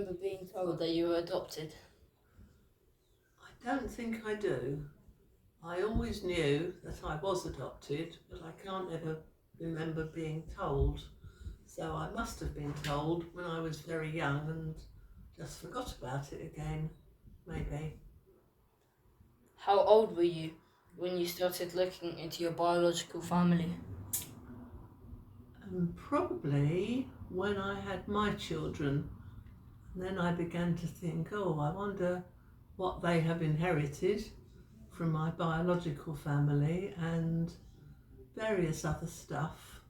remember being told that you were adopted? I don't think I do. I always knew that I was adopted, but I can't ever remember being told. So I must have been told when I was very young and just forgot about it again, maybe. How old were you when you started looking into your biological family? Probably when I had my children. And then I began to think, oh, I wonder what they have inherited from my biological family and various other stuff.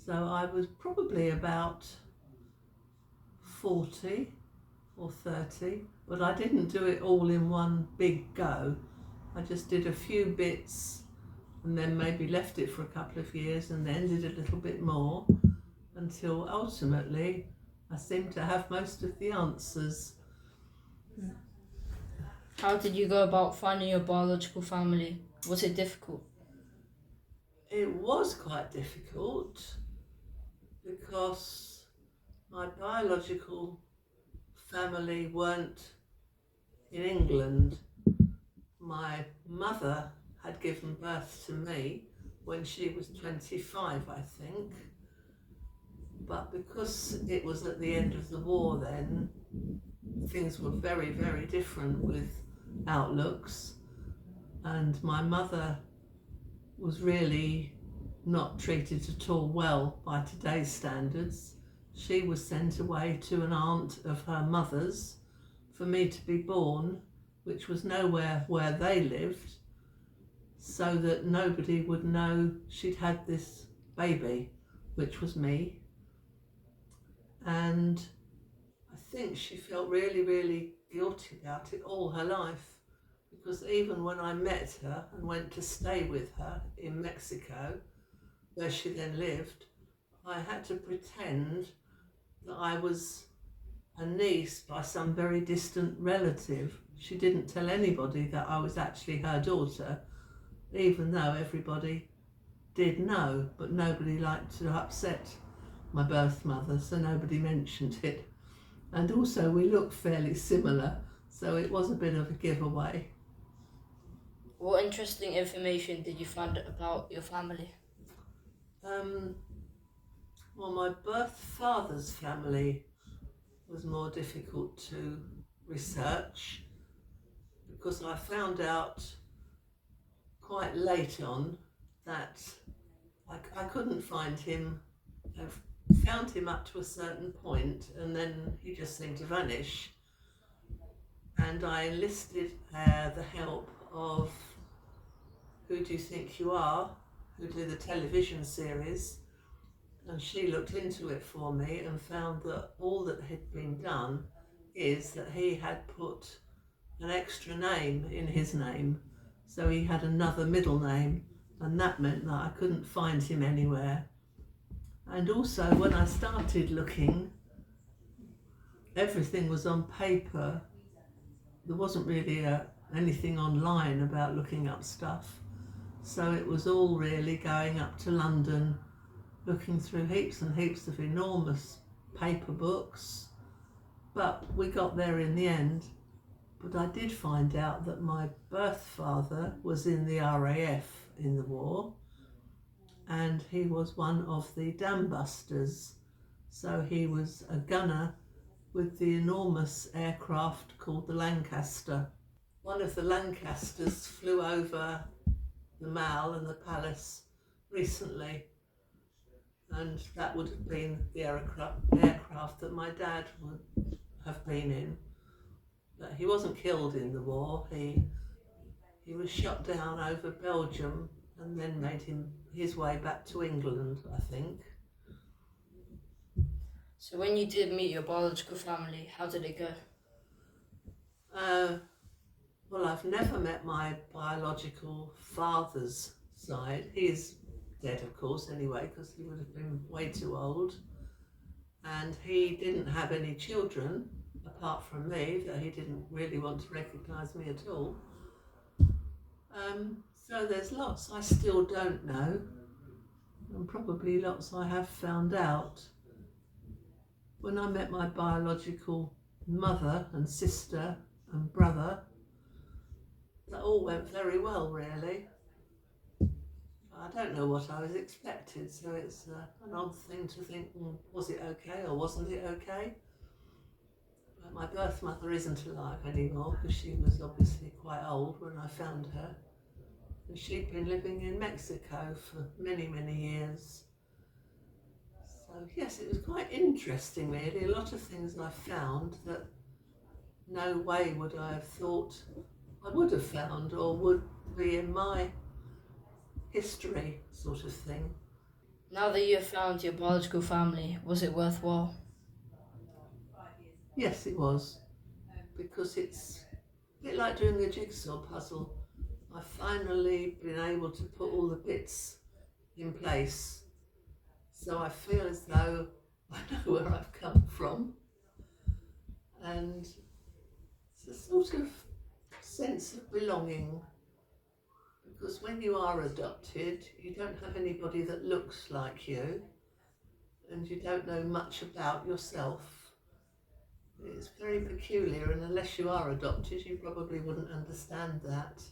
So I was probably about 40 or 30, but I didn't do it all in one big go. I just did a few bits and then maybe left it for a couple of years and then did a little bit more until ultimately I seemed to have most of the answers. How did you go about finding your biological family? Was it difficult? It was quite difficult because my biological family weren't in England. My mother had given birth to me when she was 25, I think. But because it was at the end of the war then, things were very, very different with outlooks. And my mother was really not treated at all well by today's standards. She was sent away to an aunt of her mother's for me to be born, which was nowhere where they lived, so that nobody would know she'd had this baby, which was me. And I think she felt really, really guilty about it all her life, because even when I met her and went to stay with her in Mexico, where she then lived, I had to pretend that I was a niece by some very distant relative. She didn't tell anybody that I was actually her daughter, even though everybody did know, but nobody liked to upset my birth mother, so nobody mentioned it. And also we looked fairly similar, so it was a bit of a giveaway. What interesting information did you find about your family? Well, my birth father's family was more difficult to research because I found out quite late on that I couldn't find him. I found him up to a certain point and then he just seemed to vanish. And I enlisted the help of Who Do You Think You Are, who do the television series, and she looked into it for me and found that all that had been done is that he had put an extra name in his name, so he had another middle name, and that meant that I couldn't find him anywhere. And also when I started looking, everything was on paper. There wasn't really anything online about looking up stuff, so it was all really going up to London, looking through heaps and heaps of enormous paper books, but we got there in the end. But I did find out that my birth father was in the RAF in the war, and he was one of the dam busters, so he was a gunner with the enormous aircraft called the Lancaster. One of the Lancasters flew over the Mall and the Palace recently, and that would have been the aircraft that my dad would have been in. But he wasn't killed in the war. He was shot down over Belgium and then made his way back to England, I think. So when you did meet your biological family, how did it go? Well, I've never met my biological father's side. He's dead, of course, anyway, because he would have been way too old. And he didn't have any children, apart from me, that he didn't really want to recognise me at all. So there's lots I still don't know, and probably lots I have found out. When I met my biological mother and sister and brother. That all went very well, really. I don't know what I was expected, so it's an odd thing to think, was it okay or wasn't it okay? But my birth mother isn't alive anymore because she was obviously quite old when I found her. And she'd been living in Mexico for many, many years. So yes, it was quite interesting really. A lot of things I found that no way would I have thought I would have found or would be in my history sort of thing. Now that you have found your biological family, was it worthwhile? Yes, it was, because it's a bit like doing a jigsaw puzzle. I've finally been able to put all the bits in place, so I feel as though I know where I've come from, and it's a sort of sense of belonging, because when you are adopted, you don't have anybody that looks like you, and you don't know much about yourself. It's very peculiar, and unless you are adopted, you probably wouldn't understand that.